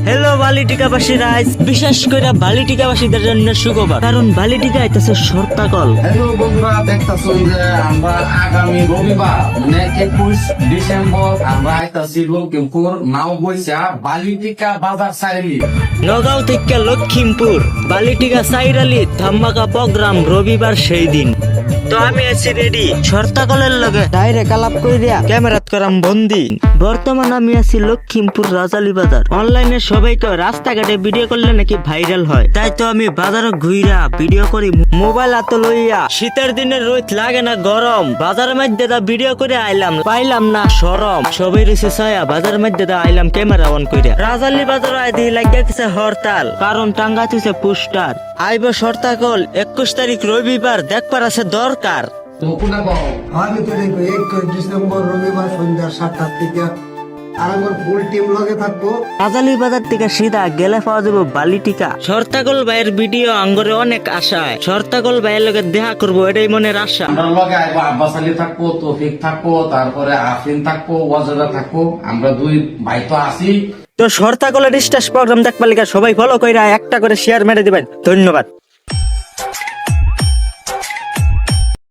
Hello বালিটিকাবাসীরা, বিশেষ করে বালিটিকাবাসীদের জন্য সুখবর, কারণ বালিটিকা আইতাছে শর্তাকল। হ্যালো বন্ধুরা, দেখতেছেন যে আমরা আগামী রবিবার মানে 21 ডিসেম্বর আমরা আইতাছি লক্ষ্মীপুর নাও বইসা বালিটিকা বাজার সাইলি। নগাঁও থেকে লক্ষ্মীমপুর বালিটিকা সাইরালি ধামাকা প্রোগ্রাম রবিবার সেই দিন। তো আমি আছি রেডি শর্তাকলের লগে ডাইরেক্ট আলাপ কইরা ক্যামেরাত করাম বন্দি। বর্তমান আমি আছি লক্ষ্মীমপুর রাজালি বাজার। অনলাইনে সবাই কয় রাস্তাঘাটে ভিডিও করলে নাকি ভাইরাল হয়, তাই তো আমি বাজারে ঘুইরা ভিডিও করি মোবাইল হাতে লইয়া। শীতের দিনে রোদ লাগে না গরম, বাজারের মধ্যে দা ভিডিও করে আইলাম, পাইলাম না শরম। সবাই রয়েছে ছায়া, বাজারের মধ্যে দা আইলাম ক্যামেরা অন কইরা। রাজালি বাজার আই দি লাগিয়া গেছে হরতাল, কারণ টাঙ্গা তুইছে পোস্টার। আইব শর্তাকল 21 তারিখ রবিবার, দেখবার আছে দরকার। তো কোনা বাও আমি তো দেখবো 21 ডিসেম্বর রবিবার সন্ধ্যা 7টার থেকে আর আমার ফুল টিম লগে থাকবো। রাজালি বাজার থেকে সিধা গেলে পাওয়া যাবে বালিটিকা। শর্তাকল ভাইয়ের ভিডিও আঙ্গরে অনেক আশায়, শর্তাকল ভাইয়ের লগে দেখা করবো, এটাই মনের আশা। আমরা লগে আইবো আব্বাস আলী থাকবো, তৌফিক থাকবো, তারপরে আফরিন থাকবো, ওয়াজেদা থাকবো, আমরা দুই ভাই তো আছি। তো শর্তাকলের স্টেজ প্রোগ্রাম দেখবার লিগা সবাই ফলো কইরা একটা করে শেয়ার মেরে দিবেন। ধন্যবাদ।